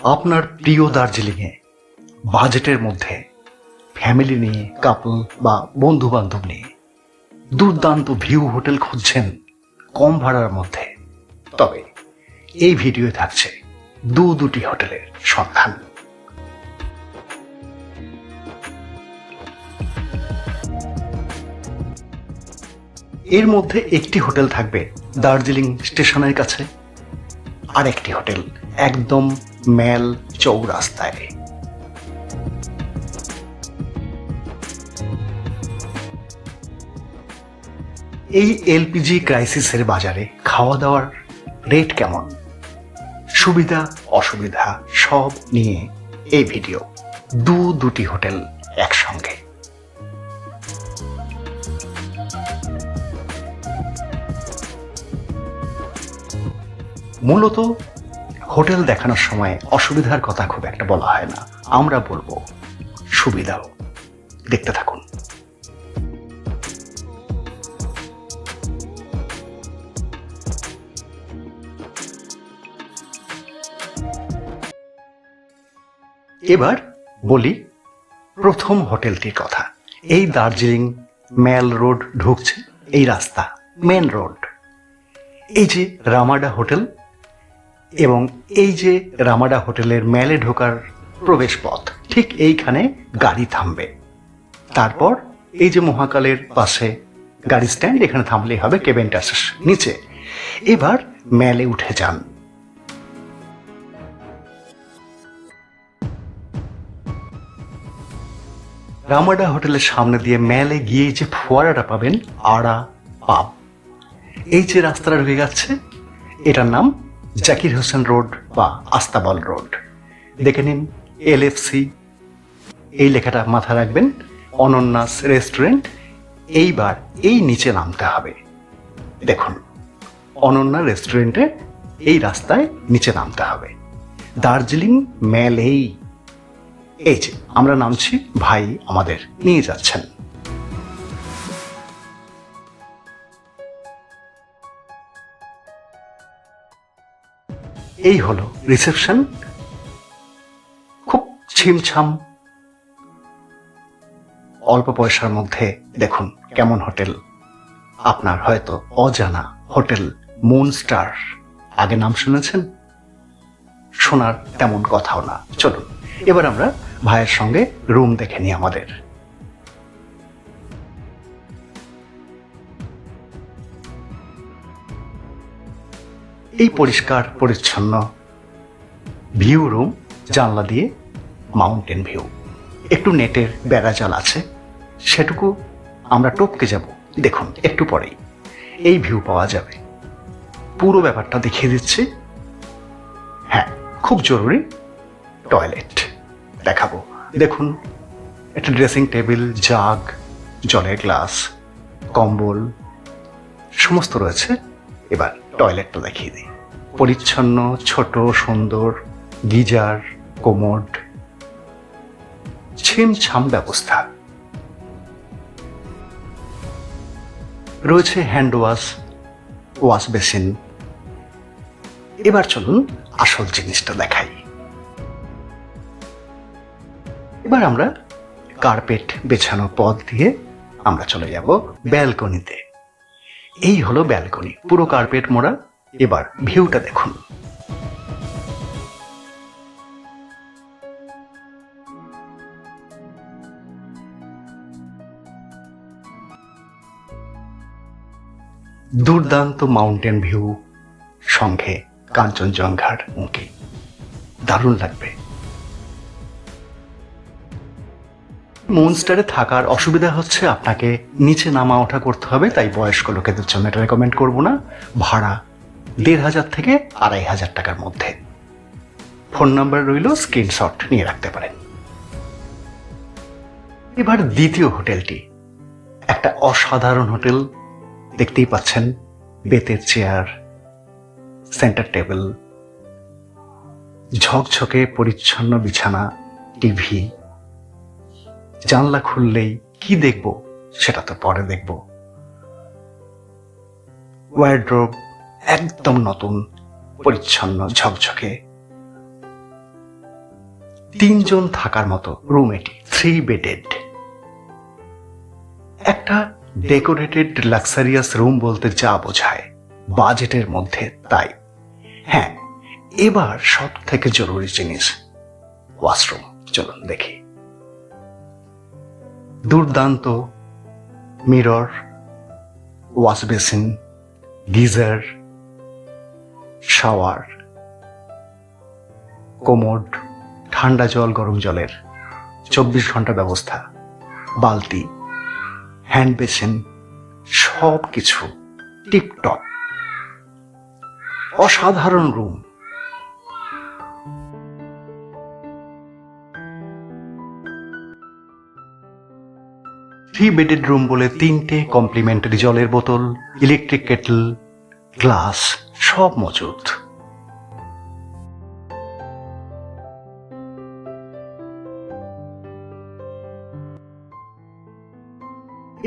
আপনার প্রিয় দার্জিলিংয়ে বাজেটের মধ্যে ফ্যামিলি নিয়ে, কাপল বা বন্ধু বান্ধব নিয়ে দুর্দান্ত ভিউ হোটেল খুঁজছেন কম ভাড়ার মধ্যে, তবে এই ভিডিওয়ে থাকছে দুটি হোটেলের সন্ধান। এর মধ্যে একটি হোটেল থাকবে দার্জিলিং স্টেশনের কাছে, আর একটি হোটেল একদম মেল চৌরাস্তায়। এই এলপিজি ক্রাইসিসের বাজারে খাওয়া দাওয়ার রেট কেমন, সুবিধা অসুবিধা সব নিয়ে এই ভিডিও। দুটি হোটেল একসঙ্গে। মূলত হোটেল দেখানোর সময় অসুবিধার কথা খুব একটা বলা হয় না, আমরা বলবো সুবিধাও। দেখতে থাকুন। এবার বলি প্রথম হোটেলটির কথা। এই দার্জিলিং মেল রোড ঢুকছে, এই রাস্তা মেন রোড। এই যে রামাডা হোটেল, এবং এই যে রামাডা হোটেলের মেলে ঢোকার প্রবেশ পথ, ঠিক এইখানে গাড়ি থামবে। তারপর এই যে মহাকালের পাশে গাড়ি স্ট্যান্ড, এখানে থামলেই হবে, কেবেন্টাসের নিচে। এবার মেলে উঠে যান। রামাডা হোটেলের সামনে দিয়ে মেলে গিয়ে যে ফোয়ারাটা পাবেন, আড়া পাব, এই যে রাস্তাটা ঢুকে যাচ্ছে, এটার নাম জাকির হোসেন রোড বা আস্তাবল রোড। দেখে নিন LFC, এই লেখাটা মাথায় রাখবেন, অনন্যাস রেস্টুরেন্ট। এইবার এই নিচে নামতে হবে। দেখুন অনন্যা রেস্টুরেন্টে এই রাস্তায় নিচে নামতে হবে। দার্জিলিং মেলেই এই যে আমরা নামছি, ভাই আমাদের নিয়ে যাচ্ছেন। এই হলো রিসেপশন, খুব ছিমছাম, অল্প পয়সার মধ্যে। দেখুন কেমন হোটেল। আপনার হয়তো অজানা হোটেল মুনস্টার, আগে নাম শুনেছেন? শোনার তেমন কথাও না। চলুন এবার আমরা ভাইয়ের সঙ্গে রুম দেখে নিই আমাদের। এই পরিষ্কার পরিচ্ছন্ন ভিউ রুম, জানলা দিয়ে মাউন্টেন ভিউ। একটু নেটের বেড়াজাল আছে, সেটুকু আমরা টপকে যাব। দেখুন একটু পরেই এই ভিউ পাওয়া যাবে। পুরো ব্যাপারটা দেখিয়ে দিচ্ছি। হ্যাঁ, খুব জরুরি টয়লেট দেখাবো। দেখুন একটা ড্রেসিং টেবিল, জাগ, জলের গ্লাস, কম্বল সমস্ত রয়েছে। এবার টয়লেটটা দেখিয়ে দিই। পরিচ্ছন্ন, ছোট, সুন্দর, গিজার, কোমোড, ছিমছাম ব্যবস্থা রয়েছে, হ্যান্ড ওয়াশ, ওয়াশ বেসিন। এবার চলুন আসল জিনিসটা দেখাই। এবার আমরা কার্পেট বেছানো পথ দিয়ে আমরা চলে যাব ব্যালকনিতে। এই হলো ব্যালকনি, পুরো কার্পেট মোড়া। এবার ভিউটা দেখুন। দুর্দান্ত মাউন্টেন ভিউ, সঙ্গে কাঞ্চনজঙ্ঘার উঁকি, দারুণ লাগবে। মুনস্টারে থাকার অসুবিধা হচ্ছে আপনাকে নিচে নামা ওঠা করতে হবে, তাই বয়স্ক লোকেদের জন্য এটা রেকমেন্ড করবো না। ভাড়া ১,৫০০ থেকে ২,৫০০ টাকার মধ্যে। ফোন নাম্বার রইল, স্ক্রিনশট নিয়ে রাখতে পারেন। এবার দ্বিতীয় হোটেলটি, একটা অসাধারণ হোটেল। দেখতেই পাচ্ছেন, বেতের চেয়ার, সেন্টার টেবিল, ঝকঝকে পরিচ্ছন্ন বিছানা, টিভি। জানলা খুললেই কি দেখব সেটা তো পরে দেখব। ওয়ার্ড্রোব একদম নতুন, পরিচ্ছন্ন, ঝকঝকে। তিনজন থাকার মতো রুম এটি, 3 বেডেড। একটা ডেকোরেটেড লাক্সারিয়াস রুম বলতে যা বোঝায় বাজেটের মধ্যে তাই। হ্যাঁ, এবার সব থেকে জরুরি জিনিস ওয়াশরুম। চলুন দেখি। দুর্দান্ত mirror, wash basin, geyser, shower, commode, ঠান্ডা জল গরম জলের 24 ঘন্টা ব্যবস্থা, বালতি, হ্যান্ড বেসিন, সব কিছু টিপটপ। অসাধারণ রুম। থ্রি বেডেড রুম বলে 3টে কমপ্লিমেন্টারি জলের বোতল, ইলেকট্রিক কেটল, গ্লাস সব মজুদ।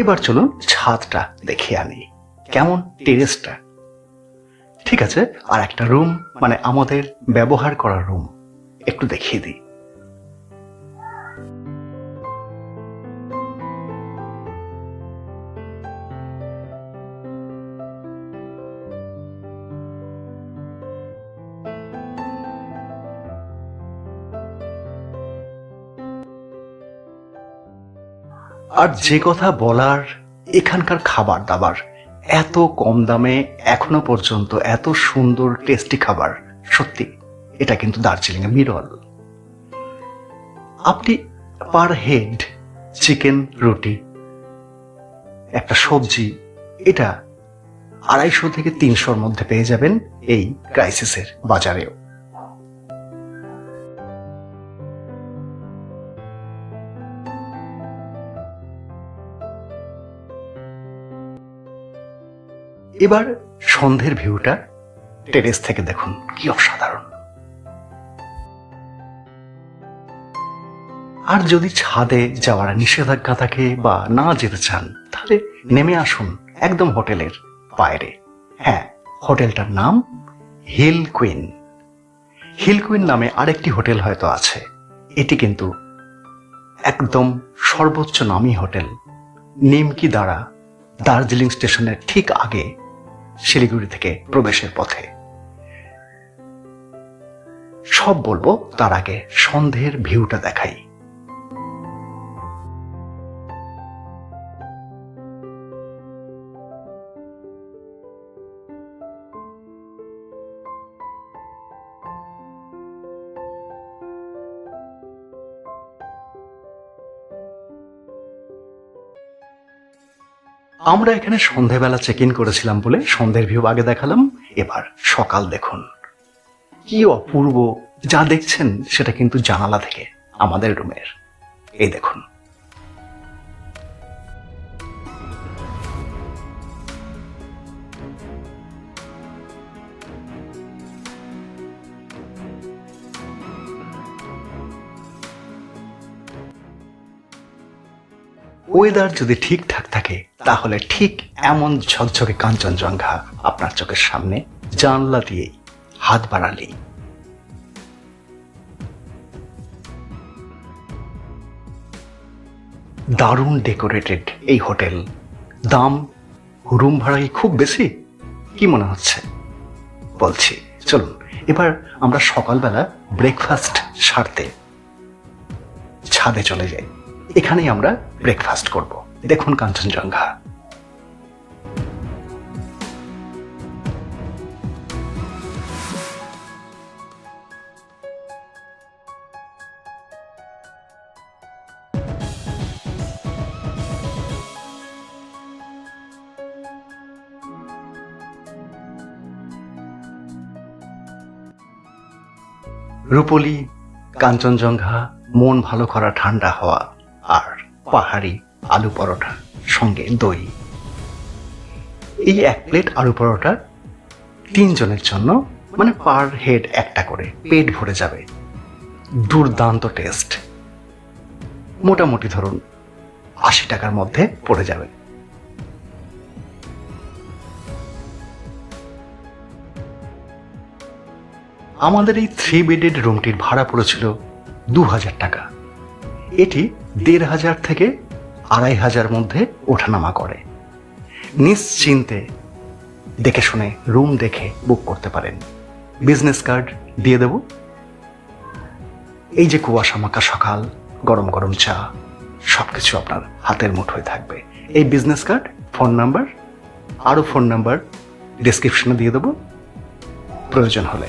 এবার চলুন ছাদটা দেখে আনি, কেমন টেরেসটা। ঠিক আছে, আর একটা রুম মানে আমাদের ব্যবহার করা রুম একটু দেখিয়ে দিই। আর যে কথা বলার, এখানকার খাবার দাবার এত কম দামে এখনো পর্যন্ত এত সুন্দর টেস্টি খাবার, সত্যি এটা কিন্তু দার্জিলিং এ বিরল। আপনি পার হেড চিকেন, রুটি, একটা সবজি, এটা 250 থেকে 300-র মধ্যে পেয়ে যাবেন এই ক্রাইসিসের বাজারেও। এবার সন্ধ্যের ভিউটা টেরেস থেকে দেখুন, কি অসাধারণ। আর যদি ছাদে যাওয়ার নিষেধাজ্ঞা থাকে বা না যেতে চান, তাহলে নেমে আসুন একদম হোটেলের বাইরে। হ্যাঁ, হোটেলটার নাম হিল কুইন। হিল কুইন নামে আরেকটি হোটেল হয়তো আছে, এটি কিন্তু একদম সর্বোচ্চ নামী হোটেল। নিমকি দ্বারা দার্জিলিং স্টেশনের ঠিক আগে, শিলিগুড়ি থেকে প্রবেশের পথে। সব বলবো, তার আগে সন্ধ্যের ভিউটা দেখাই। আমরা এখানে সন্ধ্যেবেলা চেক ইন করেছিলাম বলে সন্ধ্যের ভিউ আগে দেখালাম। এবার সকাল দেখুন, কি অপূর্ব। যা দেখছেন সেটা কিন্তু জানালা থেকে আমাদের রুমের। এই দেখুন, ওয়েদার যদি ঠিকঠাক থাকে তাহলে ঠিক এমন ঝকঝকে কাঞ্চনজঙ্ঘা আপনার চোখের সামনে জানলা দিয়ে হাত বাড়ালেই। দারুণ ডেকোরেটেড এই হোটেল। দাম, রুম ভাড়া কি খুব বেশি? কি মনে হচ্ছে? বলছি, চলুন এবার আমরা সকালবেলা ব্রেকফাস্ট সারতে ছাদে চলে যাই। এখানেই আমরা ব্রেকফাস্ট করব। দেখুন কাঞ্চনজঙ্ঘা। রূপলি, কাঞ্চনজঙ্ঘা, মন ভালো করা ঠান্ডা হাওয়া, আর পাহাড়ি আলু পরোটা সঙ্গে দই। এই 1 প্লেট আলু পরোটা 3 জনের জন্য, মানে পার হেড একটা করে, পেট ভরে যাবে। দুর্দান্ত টেস্ট। মোটামুটি ধরুন 80 টাকার মধ্যে পড়ে যাবে। আমাদের এই 3 বেডেড রুমটির ভাড়া পড়েছিল 2,000 টাকা। এটি 1,500 থেকে 2,500 মধ্যে ওঠানামা করে। নিশ্চিন্তে দেখে শুনে রুম দেখে বুক করতে পারেন। বিজনেস কার্ড দিয়ে দেব। এই যে কুয়াশা মাখা সকাল, গরম গরম চা, সবকিছু আপনার হাতের মুঠোয় থাকবে। এই বিজনেস কার্ড, ফোন নাম্বার, আরও ফোন নাম্বার ডেসক্রিপশনে দিয়ে দেবো। প্রয়োজন হলে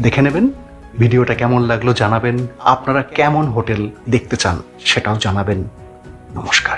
দেখে নেবেন। ভিডিওটা কেমন লাগলো জানাবেন। আপনারা কেমন হোটেল দেখতে চান সেটাও জানাবেন। নমস্কার।